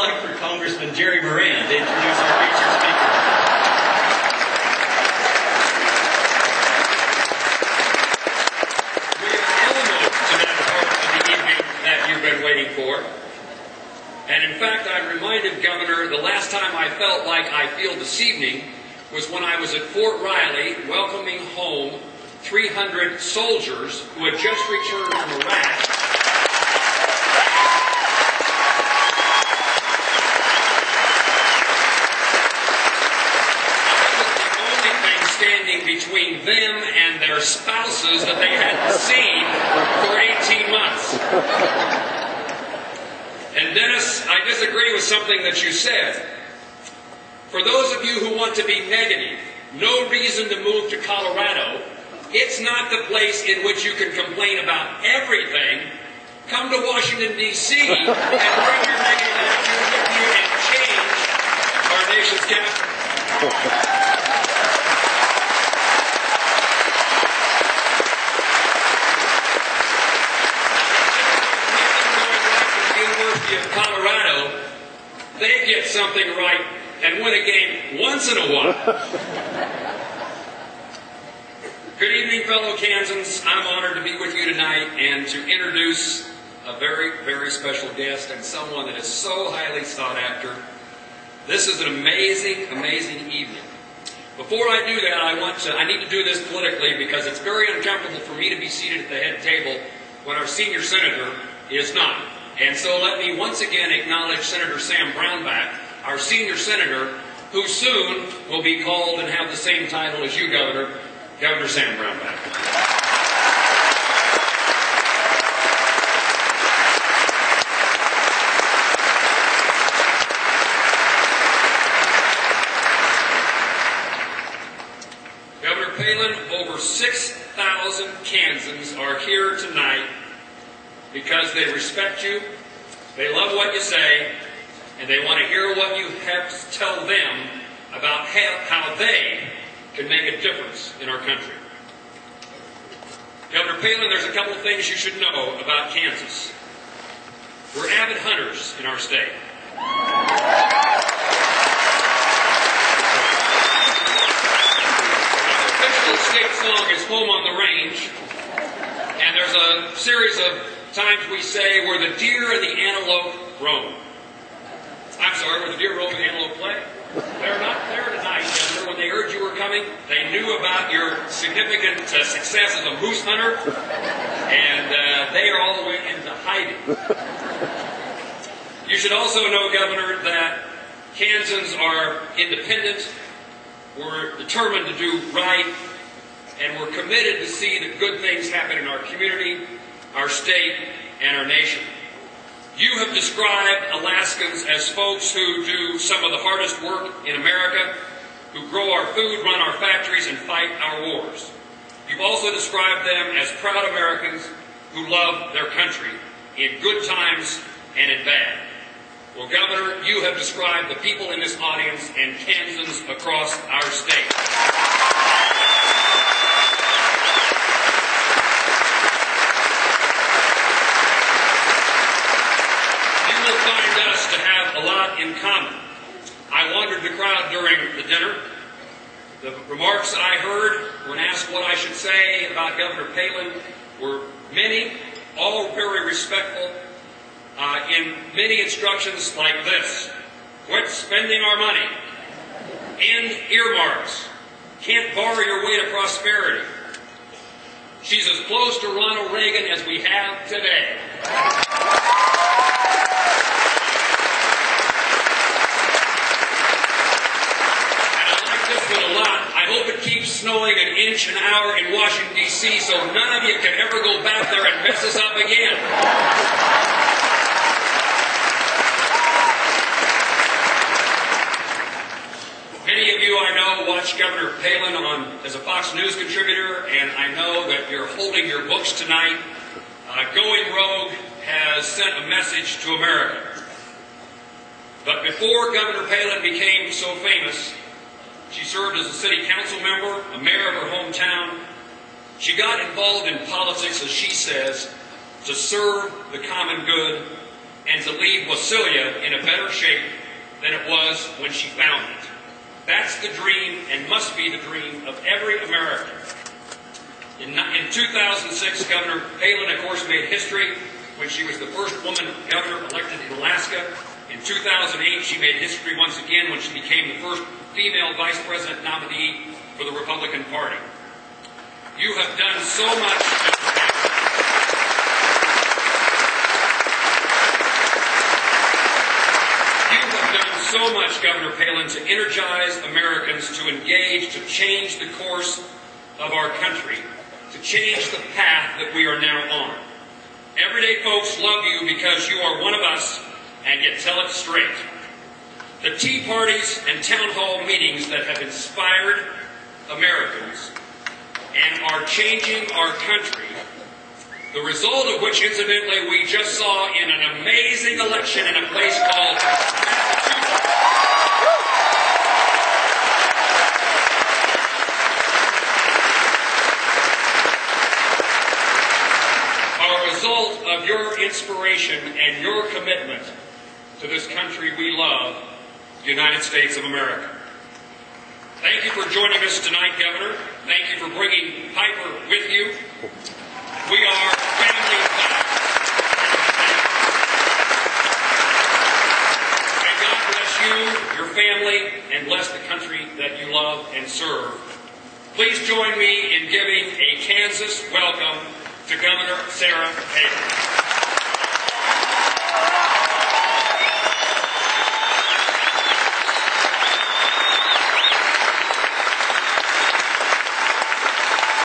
like for Congressman Jerry Moran to introduce our featured speaker. We are almost to that part of the evening that you've been waiting for. And in fact, I'm reminded, Governor, the last time I felt like I feel this evening was when I was at Fort Riley welcoming home 300 soldiers who had just returned from Iraq. Standing between them and their spouses that they hadn't seen for 18 months. And Dennis, I disagree with something that you said. For those of you who want to be negative, no reason to move to Colorado. It's not the place in which you can complain about everything. Come to Washington, D.C. and bring your negative attitude with you and change our nation's capital. Of Colorado, they get something right and win a game once in a while. Good evening, fellow Kansans. I'm honored to be with you tonight and to introduce a very, very special guest and someone that is so highly sought after. This is an amazing, amazing evening. Before I do that, I need to do this politically because it's very uncomfortable for me to be seated at the head table when our senior senator is not. And so let me once again acknowledge Senator Sam Brownback, our senior senator, who soon will be called and have the same title as you, Governor, Governor Sam Brownback. Governor Palin, over 6,000 Kansans are here tonight because they respect you, they love what you say, and they want to hear what you have to tell them about how they can make a difference in our country. Governor Palin, there's a couple of things you should know about Kansas. We're avid hunters in our state. Our official state song is Home on the Range, and there's a series of times we say where the deer and the antelope roam. I'm sorry, where the deer roam and the antelope play. They're not there tonight, Governor. When they heard you were coming, they knew about your significant success as a moose hunter, and they are all the way into hiding. You should also know, Governor, that Kansans are independent. We're determined to do right, and we're committed to see that good things happen in our community, our state, and our nation. You have described Alaskans as folks who do some of the hardest work in America, who grow our food, run our factories, and fight our wars. You've also described them as proud Americans who love their country in good times and in bad. Well, Governor, you have described the people in this audience and Kansans across our state. To have a lot in common. I wandered the crowd during the dinner. The remarks I heard when asked what I should say about Governor Palin were many, all very respectful, in many instructions like this: quit spending our money, end earmarks, can't borrow your way to prosperity. She's as close to Ronald Reagan as we have today. I hope it keeps snowing an inch an hour in Washington, D.C., so none of you can ever go back there and mess us up again. Many of you I know watch Governor Palin as a Fox News contributor, and I know that you're holding your books tonight. Going Rogue has sent a message to America. But before Governor Palin became so famous, she served as a city council member, a mayor of her hometown. She got involved in politics, as she says, to serve the common good and to leave Wasilia in a better shape than it was when she found it. That's the dream and must be the dream of every American. In 2006, Governor Palin, of course, made history when she was the first woman governor elected in Alaska. In 2008, she made history once again when she became the first female vice president nominee for the Republican Party. You have done so much. You have done so much, Governor Palin, to energize Americans to engage, to change the course of our country, to change the path that we are now on. Everyday folks love you because you are one of us, and you tell it straight. The tea parties and town hall meetings that have inspired Americans and are changing our country, the result of which, incidentally, we just saw in an amazing election in a place called Massachusetts. Are a result of your inspiration and your commitment to this country we love, the United States of America. Thank you for joining us tonight, Governor. Thank you for bringing Piper with you. We are family back. May God bless you, your family, and bless the country that you love and serve. Please join me in giving a Kansas welcome to Governor Sarah Palin.